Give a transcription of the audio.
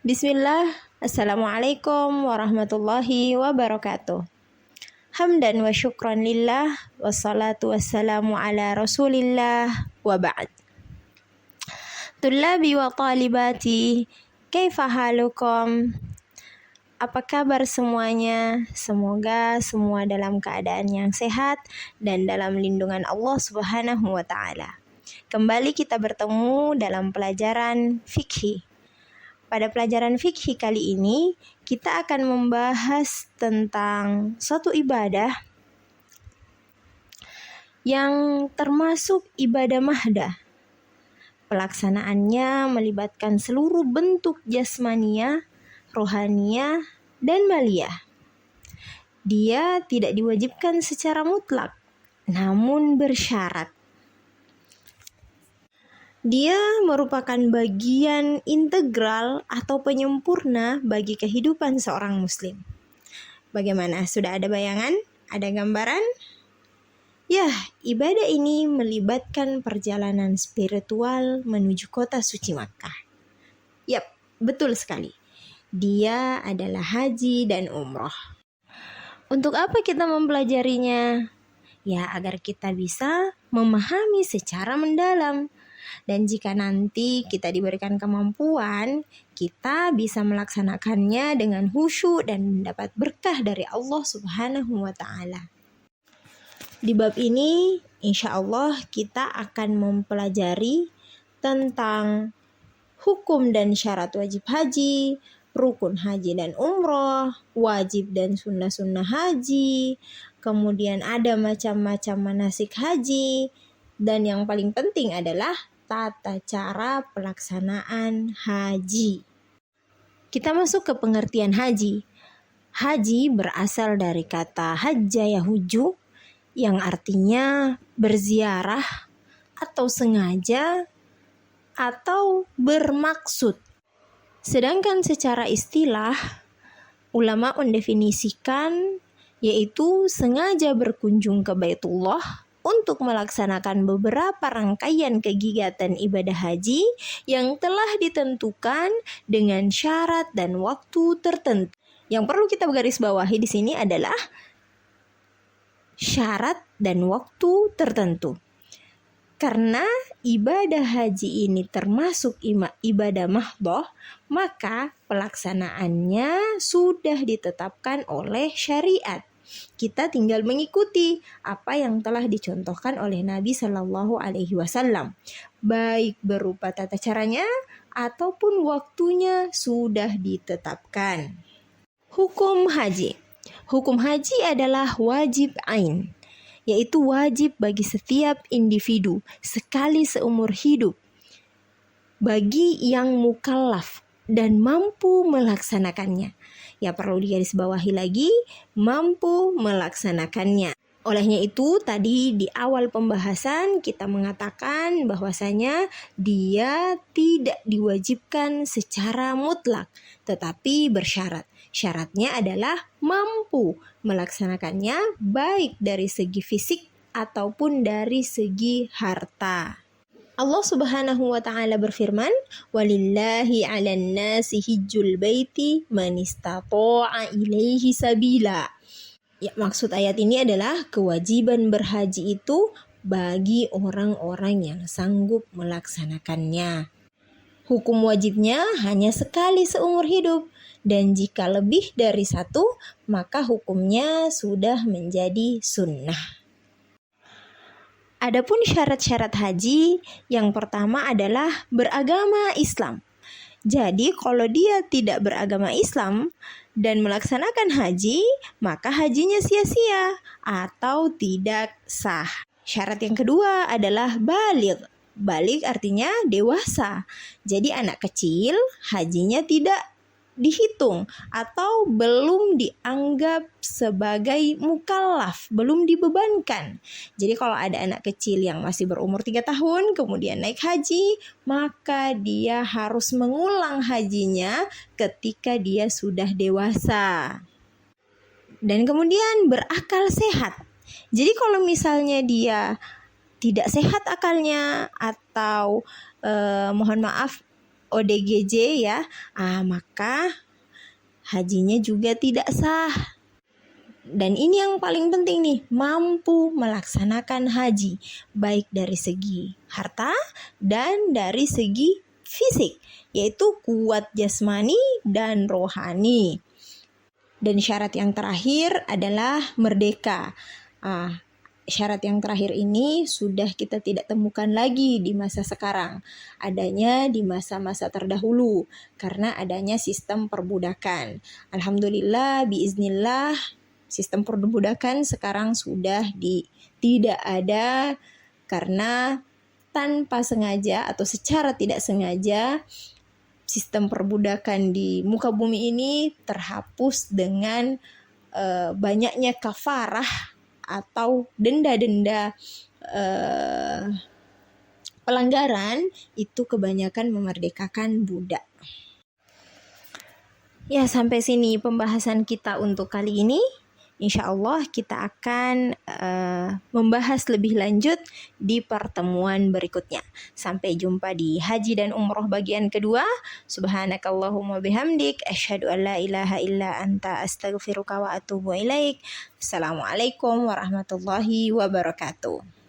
Bismillah, Assalamualaikum warahmatullahi wabarakatuh. Hamdan wa syukran lillah, wassalatu wassalamu ala rasulillah, wa ba'd. Tullabi wa talibati, kaifa halukum? Apa kabar semuanya? Semoga semua dalam keadaan yang sehat dan dalam lindungan Allah Subhanahu wa ta'ala. Kembali kita bertemu dalam pelajaran fikih. Pada pelajaran fikih kali ini, kita akan membahas tentang suatu ibadah yang termasuk ibadah mahdah. Pelaksanaannya melibatkan seluruh bentuk jasmania, rohania, dan maliyah. Dia tidak diwajibkan secara mutlak, namun bersyarat. Dia merupakan bagian integral atau penyempurna bagi kehidupan seorang muslim. Bagaimana? Sudah ada bayangan? Ada gambaran? Ya, ibadah ini melibatkan perjalanan spiritual menuju kota suci Makkah. Yap, betul sekali. Dia adalah haji dan umroh. Untuk apa kita mempelajarinya? Ya, agar kita bisa memahami secara mendalam. Dan jika nanti kita diberikan kemampuan, kita bisa melaksanakannya dengan khusyuk dan mendapat berkah dari Allah Subhanahu wa ta'ala. Di bab ini, insya Allah kita akan mempelajari tentang hukum dan syarat wajib haji, rukun haji dan umroh, wajib dan sunnah-sunnah haji, kemudian ada macam-macam manasik haji, dan yang paling penting adalah tata cara pelaksanaan haji. Kita masuk ke pengertian haji. Haji berasal dari kata hajja yahuju, yang artinya berziarah atau sengaja atau bermaksud. Sedangkan secara istilah, ulama mendefinisikan yaitu sengaja berkunjung ke Baitullah untuk melaksanakan beberapa rangkaian kegiatan ibadah haji yang telah ditentukan dengan syarat dan waktu tertentu. Yang perlu kita garis bawahi di sini adalah syarat dan waktu tertentu. Karena ibadah haji ini termasuk ibadah mahdhah, maka pelaksanaannya sudah ditetapkan oleh syariat. Kita tinggal mengikuti apa yang telah dicontohkan oleh Nabi Shallallahu Alaihi Wasallam, baik berupa tata caranya ataupun waktunya sudah ditetapkan. Hukum haji. Hukum haji adalah wajib ain, yaitu wajib bagi setiap individu sekali seumur hidup bagi yang mukallaf dan mampu melaksanakannya. Ya, perlu digarisbawahi lagi, mampu melaksanakannya. Olehnya itu, tadi di awal pembahasan kita mengatakan bahwasanya dia tidak diwajibkan secara mutlak, tetapi bersyarat. Syaratnya adalah mampu melaksanakannya baik dari segi fisik ataupun dari segi harta. Allah Subhanahu wa ta'ala berfirman, walillahi 'alan nasi hijjul baiti man istata'a ilaihi sabila. Ya, maksud ayat ini adalah kewajiban berhaji itu bagi orang-orang yang sanggup melaksanakannya. Hukum wajibnya hanya sekali seumur hidup, dan jika lebih dari satu, maka hukumnya sudah menjadi sunnah. Adapun syarat-syarat haji, yang pertama adalah beragama Islam. Jadi kalau dia tidak beragama Islam dan melaksanakan haji, maka hajinya sia-sia atau tidak sah. Syarat yang kedua adalah baligh. Baligh artinya dewasa. Jadi anak kecil hajinya tidak dihitung atau belum dianggap sebagai mukallaf, belum dibebankan. Jadi kalau ada anak kecil yang masih berumur 3 tahun kemudian naik haji, maka dia harus mengulang hajinya ketika dia sudah dewasa. Dan kemudian berakal sehat. Jadi kalau misalnya dia tidak sehat akalnya atau ODGJ ya, maka hajinya juga tidak sah. Dan ini yang paling penting nih, mampu melaksanakan haji, baik dari segi harta dan dari segi fisik, yaitu kuat jasmani dan rohani. Dan syarat yang terakhir adalah merdeka. Syarat yang terakhir ini sudah kita tidak temukan lagi di masa sekarang, adanya di masa-masa terdahulu karena adanya sistem perbudakan. Alhamdulillah, biiznillah, sistem perbudakan sekarang sudah tidak ada karena tanpa sengaja atau secara tidak sengaja sistem perbudakan di muka bumi ini terhapus dengan banyaknya kafarah atau denda-denda pelanggaran itu kebanyakan memerdekakan budak. Ya, sampai sini pembahasan kita untuk kali ini. Insya Allah kita akan membahas lebih lanjut di pertemuan berikutnya. Sampai jumpa di Haji dan Umroh bagian kedua. Subhanakallahumma bihamdik, asyhadu an la ilaha illa anta, astaghfiruka wa atubu ilaik. Assalamualaikum warahmatullahi wabarakatuh.